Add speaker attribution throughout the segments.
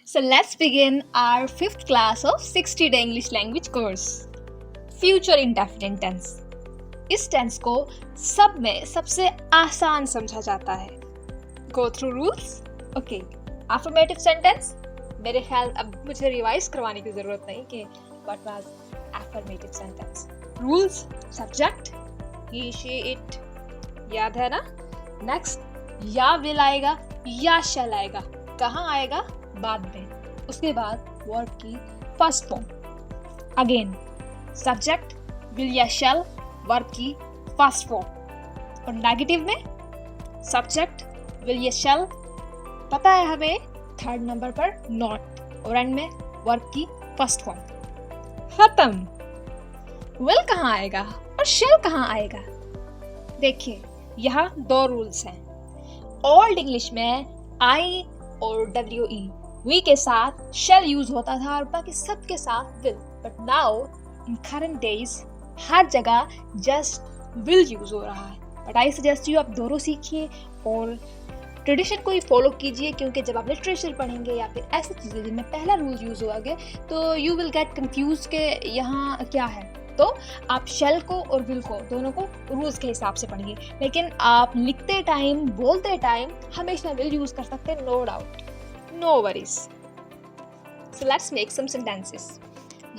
Speaker 1: So let's begin our 5th class of 60-day English language course. Future indefinite tense. इस tense को सब में सबसे आसान समझा जाता है. Go through rules. Okay. Affirmative sentence. मेरे ख्याल अब मुझे रिवाइज करवाने की जरूरत नहीं कि what was affirmative sentence. Rules. Subject. He, she, it. याद है ना? Next. या will आएगा या shall आएगा. कहाँ आएगा? बाद में. उसके बाद वर्ब की first form. Again subject will या शैल, वर्ब की फर्स्ट फॉर्म. और नेगेटिव में सब्जेक्ट विल या शैल, पता है हमें थर्ड नंबर पर नॉट, और एंड में वर्ब की फर्स्ट फॉर्म. खत्म. विल कहाँ आएगा और शैल कहाँ आएगा? देखिए यहाँ दो रूल्स हैं. ओल्ड इंग्लिश में आई और WE वी के साथ शेल यूज होता था और बाकी सब के साथ will. But now in current days हर जगह जस्ट विल यूज हो रहा है. बट आई सजेस्ट यू आप दोनों सीखिए और ट्रेडिशन को ही फॉलो कीजिए, क्योंकि जब आप लिटरेचर पढ़ेंगे या फिर ऐसी चीज़ें जिनमें पहला रूल यूज होगा तो यू विल गेट कंफ्यूज के यहाँ क्या है. तो आप शेल को और विल को दोनों को रूल्स के हिसाब से पढ़िए, लेकिन आप लिखते टाइम बोलते टाइम हमेशा विल यूज कर सकते हैं. No doubt, no worries. So let's make some sentences.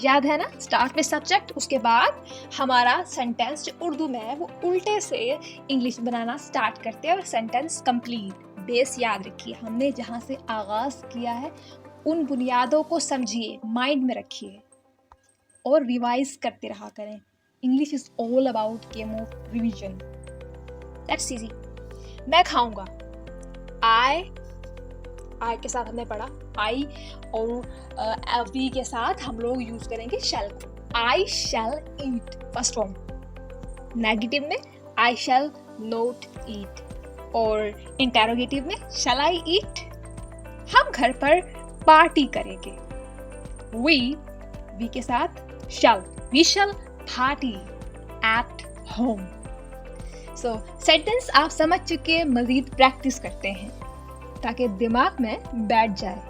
Speaker 1: याद है ना, स्टार्ट में सब्जेक्ट, उसके बाद हमारा सेंटेंस जो उर्दू में है वो उल्टे से इंग्लिश बनाना स्टार्ट करते हैं और सेंटेंस कंप्लीट. बेस याद रखिए, हमने जहाँ से आगाज किया है उन बुनियादों को समझिए, माइंड में रखिए और रिवाइज करते रहा करें. English is all about game of revision. That's easy. मैं खाऊंगा. आई के साथ हमने पढ़ा आई, और वी के साथ हम लोग यूज करेंगे शैल को. आई शैल ईट फर्स्ट फॉर्म. नेगेटिव में आई शैल नॉट ईट, और इंटेरोगेटिव में शैल आई ईट. हम घर पर पार्टी करेंगे. वी के साथ shall, we shall party at home. So sentence आप समझ चुके, मजीद प्रैक्टिस करते हैं ताकि दिमाग में बैठ जाए.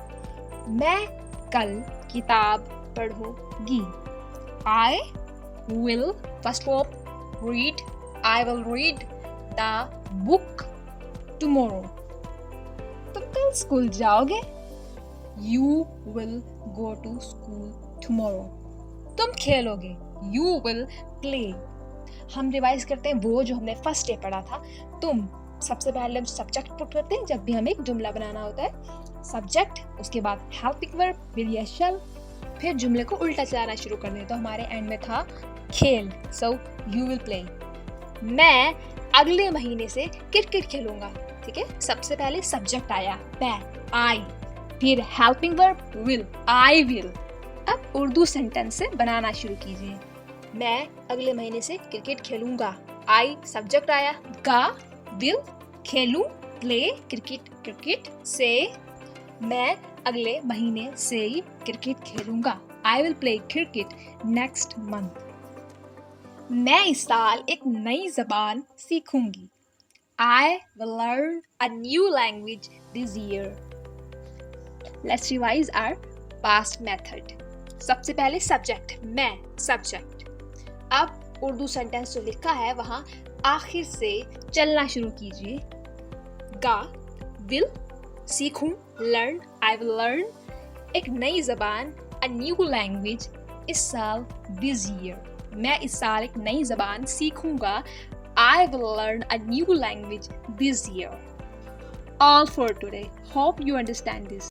Speaker 1: मैं कल किताब पढ़ूंगी. I will first form read. I will read the book tomorrow. तुम कल स्कूल जाओगे. You will go to school tomorrow. तुम खेलोगे. You will play. हम रिवाइज करते हैं वो जो हमने फर्स्ट डे पढ़ा था. तुम सबसे पहले हम सब्जेक्ट पुट करते हैं जब भी हमें एक जुमला बनाना होता है. सब्जेक्ट, उसके बाद हेल्पिंग वर्ब विल या शैल, फिर जुमले को उल्टा चलाना शुरू कर दें. तो हमारे एंड में था खेल. So you will play. मैं अगले महीने से क्रिकेट खेलूंगा. ठीक है, सबसे पहले सब्जेक्ट आया मैं, आई, फिर helping verb will, I will. अब उर्दू सेंटेंस से बनाना शुरू कीजिए. मैं अगले महीने से क्रिकेट खेलूंगा. आई सब्जेक्ट आया, गा विल, खेलूं प्ले, क्रिकेट क्रिकेट से, मैं अगले महीने से ही क्रिकेट खेलूंगा. I will play cricket next month. मैं इस साल एक नई जबान सीखूंगी. I will learn a new language this year. Let's revise our past method. सबसे पहले सब्जेक्ट, मैं सब्जेक्ट. अब उर्दू सेंटेंस जो लिखा है वहां आखिर से चलना शुरू कीजिए. गा विल, सीखूं लर्न, आई विल लर्न एक नई जबान, अ न्यू लैंग्वेज इस साल दिस ईयर. मैं इस साल एक नई जबान सीखूंगा. I will learn a new language this year. All for today. Hope you understand this.